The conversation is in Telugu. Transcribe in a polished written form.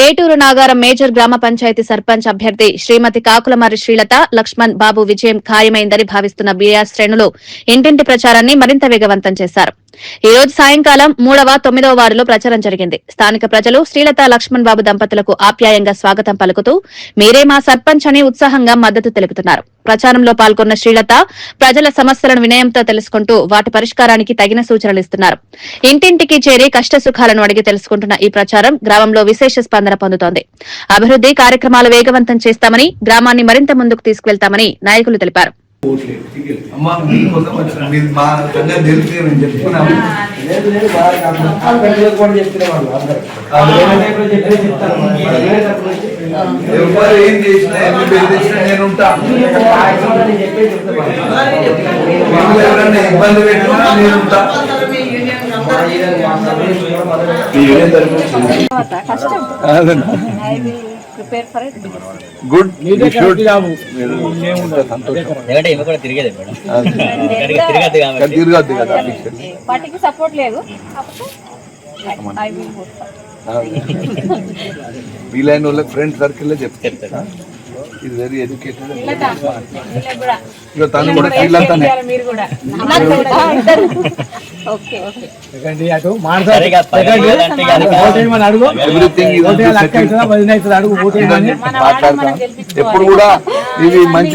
ఏటూరు నాగారం మేజర్ గ్రామ పంచాయతీ సర్పంచ్ అభ్యర్థి శ్రీమతి కాకులమర్రి శ్రీలత లక్ష్మణ్ బాబు విజయం ఖాయమైందని భావిస్తున్న బీఆర్ శ్రేణులు ఇంటింటి ప్రచారాన్ని మరింత వేగవంతం చేశారు. ఈ రోజు సాయంకాలం 3వ 9వ వార్డులో ప్రచారం జరిగింది. స్థానిక ప్రజలు శ్రీలత లక్ష్మణ్ బాబు దంపతులకు ఆప్యాయంగా స్వాగతం పలుకుతూ మీరే మా సర్పంచ్ అని ఉత్సాహంగా మద్దతు తెలుపుతున్నారు. ప్రచారంలో పాల్గొన్న శ్రీలత ప్రజల సమస్యలను వినయంతో తెలుసుకుంటూ వాటి పరిష్కారానికి తగిన సూచనలు ఇస్తున్నారు. ఇంటింటికి చేరి కష్టసుఖాలను అడిగి తెలుసుకుంటున్న ఈ ప్రచారం గ్రామంలో విశేష స్పందన పొందుతోంది. అభివృద్ది కార్యక్రమాలు వేగవంతం చేస్తామని, గ్రామాన్ని మరింత ముందుకు తీసుకువెళ్తామని నాయకులు తెలిపారు. ఏం చేసినా ఎన్ని బెదిరించినా నేనుంటా. ఎవరైనా ఇబ్బంది పెట్టినా నేనుంటా. గుడ్ తిరగద్దు కదా పార్టీకి సపోర్ట్ లేదు. వీలైన వాళ్ళకి ఫ్రెండ్ సర్కిల్ చెప్తారు. ఇది వెరీ ఎడ్యుకేటెడ్. తను కూడా శ్రీలతనే. ఎప్పుడు కూడా ఇది మంచి